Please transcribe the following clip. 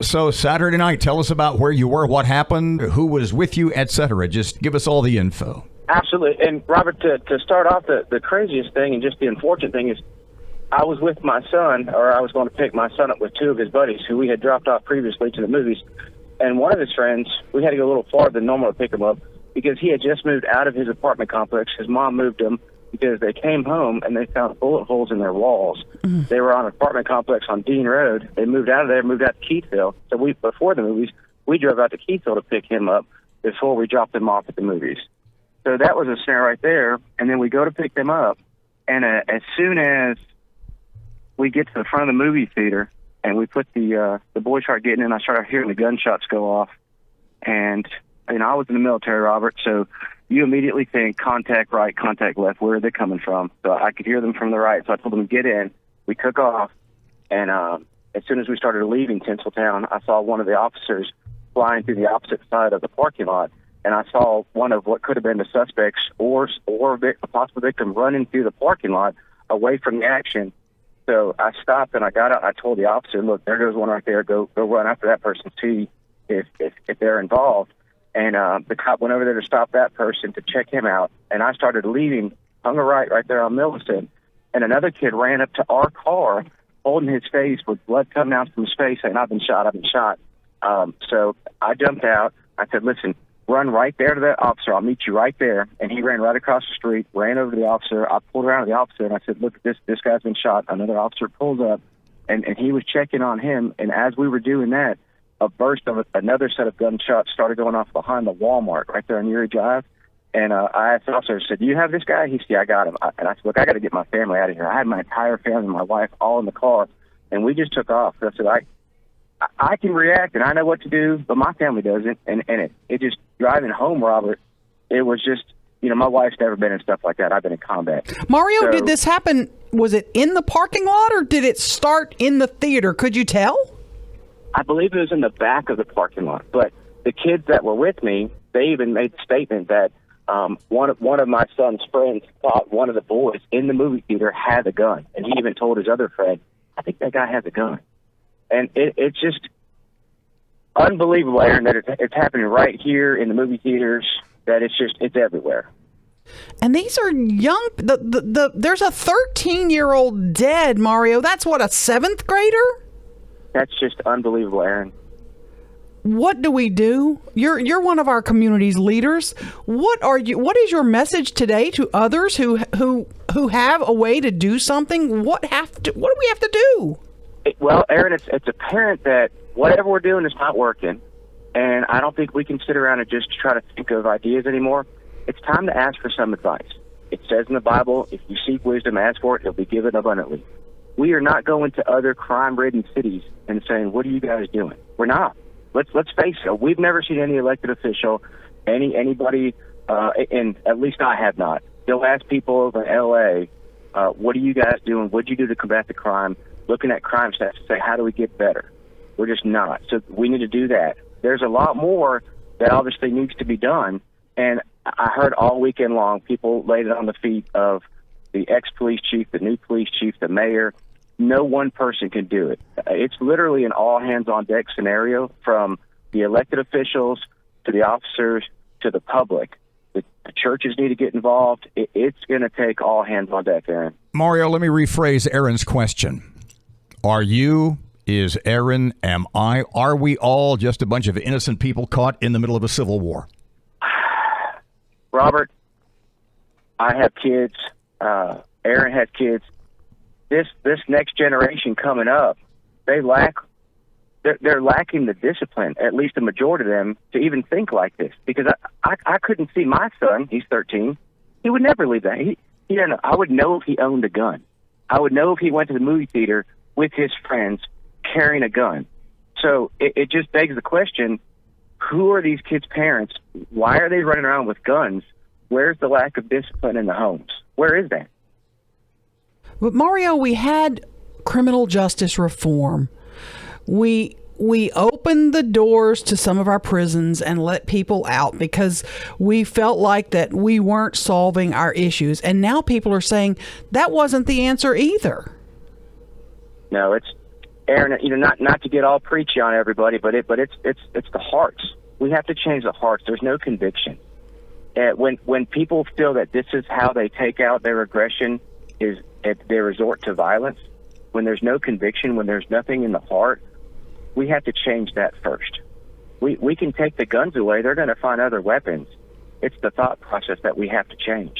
So Saturday night, tell us about where you were, what happened, who was with you, etc. Just give us all the info. Absolutely. And Robert, to start off, the craziest thing and just the unfortunate thing is I was with my son, or I was going to pick my son up with two of his buddies who we had dropped off previously to the movies. And one of his friends, we had to go a little farther than normal to pick him up because he had just moved out of his apartment complex. His mom moved him because they came home and they found bullet holes in their walls. Mm-hmm. They were on an apartment complex on Dean Road. They moved out of there, moved out to Keithville. So before the movies, we drove out to Keithville to pick him up before we dropped him off at the movies. So that was a snare right there. And then we go to pick them up, and as soon as we get to the front of the movie theater and we put the boys start getting in, I started hearing the gunshots go off. And I was in the military, Robert, so you immediately think contact right, contact left. Where are they coming from? So I could hear them from the right, so I told them to get in. We took off, and as soon as we started leaving Tinseltown, I saw one of the officers flying through the opposite side of the parking lot, and I saw one of what could have been the suspects or a possible victim running through the parking lot away from the action. So I stopped, and I got out. I told the officer, look, there goes one right there. Go run after that person, see if they're involved. And the cop went over there to stop that person to check him out. And I started leaving, hung a right there on Millicent. And another kid ran up to our car, holding his face with blood coming out from his face, saying, I've been shot. So I jumped out. I said, listen, run right there to that officer. I'll meet you right there. And he ran right across the street, ran over to the officer. I pulled around to the officer, and I said, look, this guy's been shot. Another officer pulls up, and he was checking on him. And as we were doing that, a burst of another set of gunshots started going off behind the Walmart right there on Erie Drive. And I asked the officer, I said, do you have this guy? He said, yeah, I got him. And I said, look, I got to get my family out of here. I had my entire family, my wife, all in the car. And we just took off. I said, I can react, and I know what to do, but my family doesn't. And it just, driving home, Robert, it was just, my wife's never been in stuff like that. I've been in combat. Mario, did this happen, was it in the parking lot, or did it start in the theater? Could you tell? I believe it was in the back of the parking lot. But the kids that were with me, they even made the statement that one of my son's friends thought one of the boys in the movie theater had a gun. And he even told his other friend, I think that guy has a gun. And it's just unbelievable, Aaron, that it's happening right here in the movie theaters, that it's everywhere. And these are young. There's a 13-year-old dead, Mario. That's what, a 7th grader? That's just unbelievable, Aaron. What do we do? You're one of our community's leaders. What is your message today to others who have a way to do something? What do we have to do? Well, Aaron, it's apparent that whatever we're doing is not working, and I don't think we can sit around and just try to think of ideas anymore. It's time to ask for some advice. It says in the Bible, if you seek wisdom, ask for it, it'll be given abundantly. We are not going to other crime-ridden cities and saying, what are you guys doing? We're not. Let's face it. We've never seen any elected official, anybody, and at least I have not. They'll ask people over in L.A., what are you guys doing? What did you do to combat the crime? Looking at crime stats to say, how do we get better? We're just not. So we need to do that. There's a lot more that obviously needs to be done. And I heard all weekend long people laid it on the feet of the ex-police chief, the new police chief, the mayor. No one person can do it. It's literally an all-hands-on-deck scenario, from the elected officials to the officers to the public. The churches need to get involved. It's going to take all hands on deck, Aaron. Mario, let me rephrase Aaron's question. Are you, is Aaron, am I, are we all just a bunch of innocent people caught in the middle of a civil war? Robert, I have kids. Aaron has kids. This next generation coming up, they're lacking the discipline, at least the majority of them, to even think like this. Because I couldn't see my son, he's 13, he would never leave that. I would know if he owned a gun. I would know if he went to the movie theater with his friends carrying a gun. So it just begs the question, who are these kids' parents? Why are they running around with guns? Where's the lack of discipline in the homes? Where is that? But Mario, we had criminal justice reform. We opened the doors to some of our prisons and let people out because we felt like that we weren't solving our issues. And now people are saying that wasn't the answer either. No, Aaron, not to get all preachy on everybody, but it's the hearts. We have to change the hearts. There's no conviction. When people feel that this is how they take out their aggression, is they resort to violence. When there's no conviction, when there's nothing in the heart, we have to change that first. We can take the guns away. They're going to find other weapons. It's the thought process that we have to change.